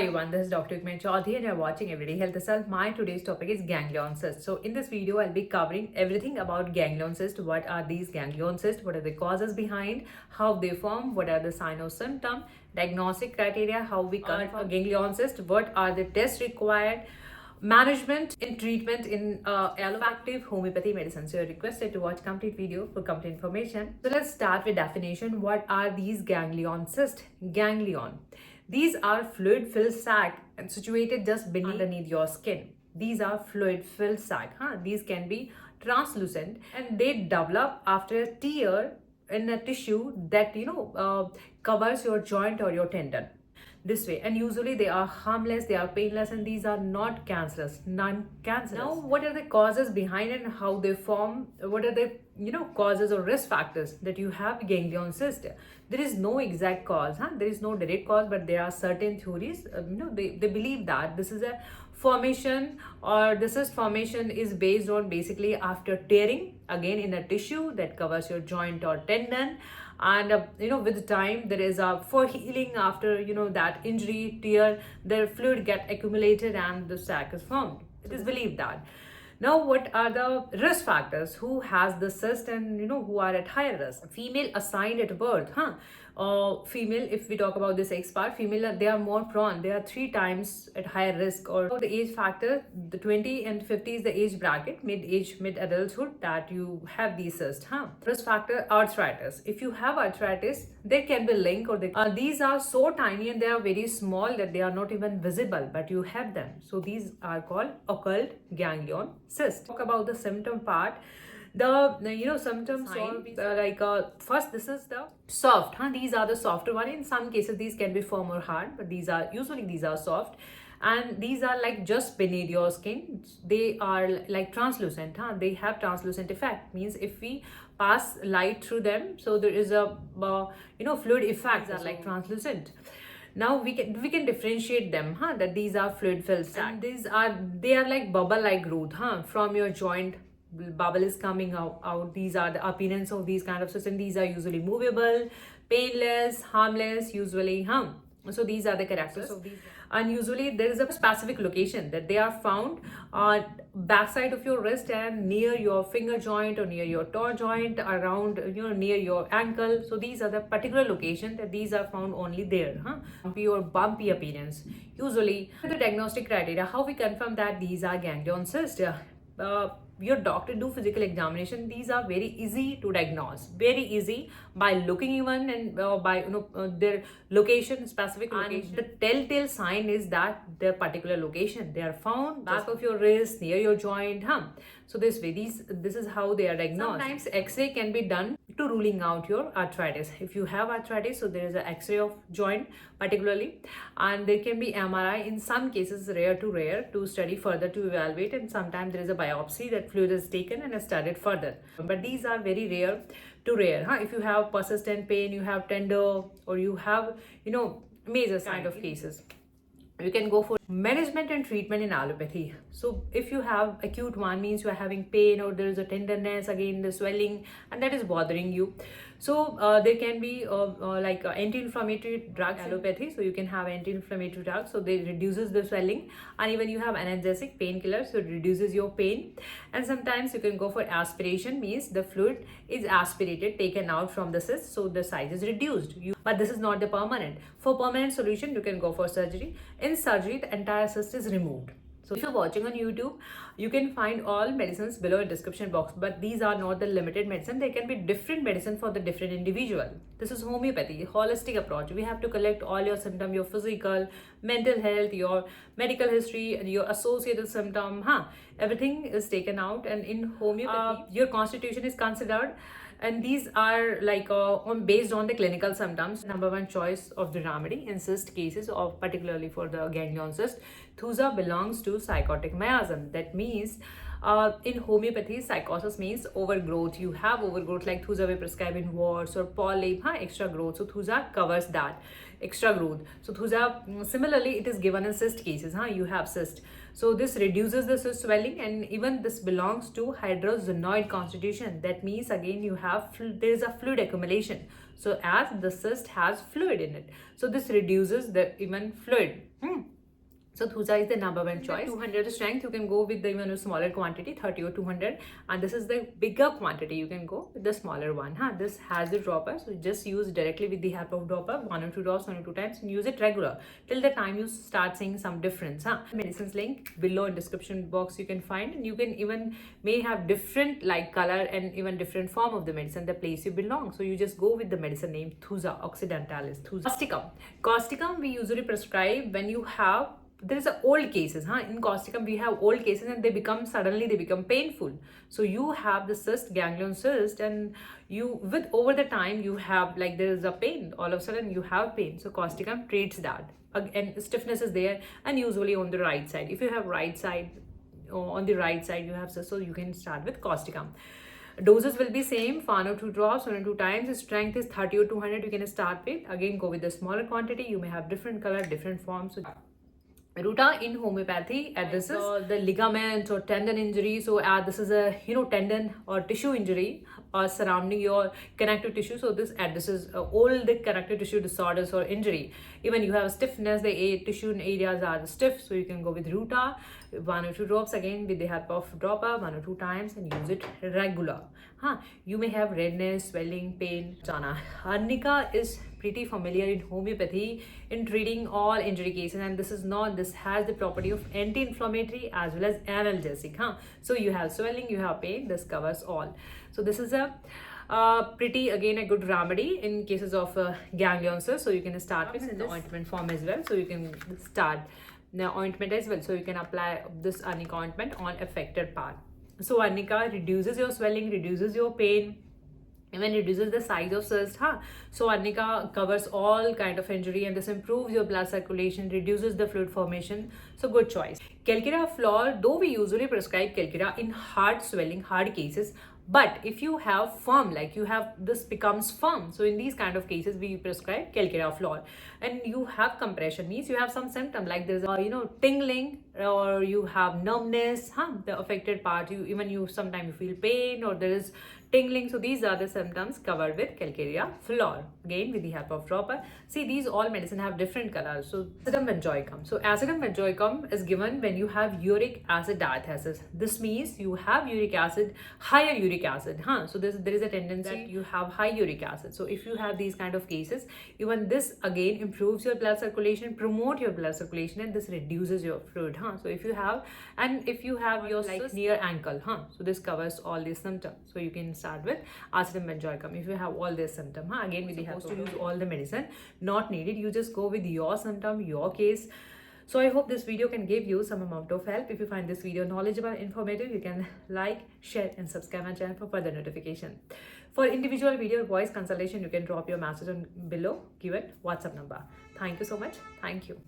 Everyone, this is Dr. Ukmay Chaudhary and you're watching Everyday Health Itself. My today's topic is ganglion cyst. So in this video, I'll be covering everything about ganglion cyst. What are these ganglion cysts? What are the causes behind? How they form? What are the sign or symptom? Diagnostic criteria? How we confirm ganglion cyst? What are the tests required? Management and treatment in allopathic homeopathy medicine. So you're requested to watch complete video for complete information. So let's start with definition. What are these ganglion cysts? Ganglion. These are fluid-filled sac and situated just beneath underneath your skin. These are fluid-filled sac. These can be translucent and they develop after a tear in a tissue that covers your joint or your tendon. This way, and usually they are harmless, they are painless, and these are not cancerous, non-cancerous. Now, what are the causes behind and how they form? What are the causes or risk factors that you have ganglion cyst? There is no exact cause, there is no direct cause, but there are certain theories. They believe that this is a formation, or this is formation is based on basically after tearing again in a tissue that covers your joint or tendon. And with time there is a for healing after that injury tear, the fluid get accumulated and the sac is formed. It is believed that. Now, what are the risk factors? Who has the cyst and who are at higher risk? Female assigned at birth, female, if we talk about this X part, female, they are more prone. They are 3 times at higher risk. Or the age factor, the 20 and 50 is the age bracket, mid adulthood, that you have these cysts. Risk factor, arthritis. If you have arthritis, there can be link, or these are so tiny and they are very small that they are not even visible, but you have them. So these are called occult ganglion cyst. Talk about the symptom part. The symptoms first, this is the soft. These are the softer one. In some cases these can be firm or hard, but these are soft, and these are like just beneath your skin. They are like translucent. They have translucent effect, means if we pass light through them, so there is a fluid effect. These are like translucent. Now we can differentiate them, that these are fluid filled sac. They are like bubble like growth, from your joint. Bubble is coming out. These are the appearance of these kind of systems. These are usually movable, painless, harmless, usually so these are the characters of these. And usually there is a specific location that they are found on backside of your wrist and near your finger joint or near your toe joint, around near your ankle. So these are the particular location that these are found only there. Bumpy appearance. Usually the diagnostic criteria, how we confirm that these are ganglion cysts. Your doctor do physical examination. These are very easy to diagnose, very easy, by looking even, and by their location, specific location. And the telltale sign is that their particular location, they are found back of your wrist, near your joint. So this way, this is how they are diagnosed. Sometimes X-ray can be done to ruling out your arthritis. If you have arthritis, so there is an X-ray of joint particularly, and there can be MRI. In some cases, rare to study further, to evaluate, and sometimes there is a biopsy that fluid is taken and is studied further. But these are very rare. If you have persistent pain, you have tender, or you have major kind of cases, you can go for management and treatment in allopathy. So if you have acute one, means you are having pain, or there is a tenderness, again the swelling, and that is bothering you. So there can be anti-inflammatory drugs, allopathy. So you can have anti-inflammatory drugs, so they reduces the swelling, and even you have analgesic painkillers, so it reduces your pain. And sometimes you can go for aspiration, means the fluid is aspirated, taken out from the cyst, so the size is reduced. But this is not the permanent. For permanent solution, you can go for surgery. In surgery, the entire cyst is removed. So if you're watching on YouTube, you can find all medicines below in description box, but these are not the limited medicine. There can be different medicine for the different individual. This is homeopathy, holistic approach. We have to collect all your symptom, your physical, mental health, your medical history, and your associated symptom. Everything is taken out, and in homeopathy, your constitution is considered. And these are based on the clinical symptoms. Number 1 choice of the remedy in cyst cases, or particularly for the ganglion cyst. Thuja belongs to psychotic miasm. That means in homeopathy, psychosis means overgrowth. You have overgrowth, like Thuja we prescribe in warts or polyp, extra growth. So Thuja covers that extra growth. So Thuja, similarly, it is given in cyst cases. You have cyst. So this reduces the cyst swelling, and even this belongs to hydrozonoid constitution. That means again you have there is a fluid accumulation. So as the cyst has fluid in it, so this reduces the even fluid. So Thuja is the number one choice. 200 strength, you can go with the even smaller quantity, 30 or 200, and this is the bigger quantity. You can go with the smaller one. This has the dropper, so you just use directly with the help of dropper, 1 or 2 drops, 1 or 2 times, and use it regular till the time you start seeing some difference. Medicines link below in description box you can find, and you can even may have different like color and even different form of the medicine, the place you belong. So you just go with the medicine name Thuja occidentalis. Thuja. Causticum. Causticum we usually prescribe when you have there is a old cases. In causticum we have old cases and they become painful. So you have the cyst, ganglion cyst, and you with over the time you have like there is a pain, all of a sudden you have pain. So causticum treats that, and stiffness is there, and usually on the right side. If you have right side, or on the right side you have cyst, so you can start with causticum. Doses will be same, 1 or 2 drops, 1 or 2 times. Strength is 30 or 200 you can start with. Again, go with the smaller quantity. You may have different color, different forms. So Ruta in homeopathy addresses the ligament or tendon injury. So this is a tendon or tissue injury or surrounding your connective tissue. So this addresses all the connective tissue disorders or injury. Even you have stiffness, the tissue areas are stiff, so you can go with Ruta, 1 or 2 drops, again with the help of dropper, 1 or 2 times, and use it regular. You may have redness, swelling, pain. Jana. Arnica is pretty familiar in homeopathy in treating all injury cases, and this has the property of anti-inflammatory as well as analgesic. So you have swelling, you have pain, this covers all. So this is a pretty again a good remedy in cases of ganglion cyst. So you can start with in the ointment form as well. So you can start the ointment as well. So you can apply this arnica ointment on affected part. So arnica reduces your swelling, reduces your pain, even reduces the size of cyst. So arnica covers all kind of injury, and this improves your blood circulation, reduces the fluid formation. So good choice. Calcarea floor, though we usually prescribe calcarea in hard swelling, hard cases, but if you have firm, like you have this becomes firm, so in these kind of cases we prescribe calcarea floor. And you have compression, means you have some symptom like there's a tingling, or you have numbness, the affected part, you sometimes you feel pain, or there is tingling. So these are the symptoms covered with calcarea floor, again with the help of dropper. See, these all medicine have different colors. So acidum benzoicum. So acidum benzoicum is given when you have uric acid diathesis. This means you have uric acid, higher uric acid. So there is a tendency that you have high uric acid. So if you have these kind of cases, even this again improves your blood circulation, promote your blood circulation, and this reduces your fluid. So if you have your like near ankle, so this covers all these symptoms. So you can start with acidum benzoicum if you have all this symptom. Again, we have to use all the medicine, not needed. You just go with your symptom, your case. So I hope this video can give you some amount of help. If you find this video knowledgeable, informative, you can like, share, and subscribe my channel for further notification. For individual video voice consultation, you can drop your message on below given WhatsApp number. Thank you so much. Thank you.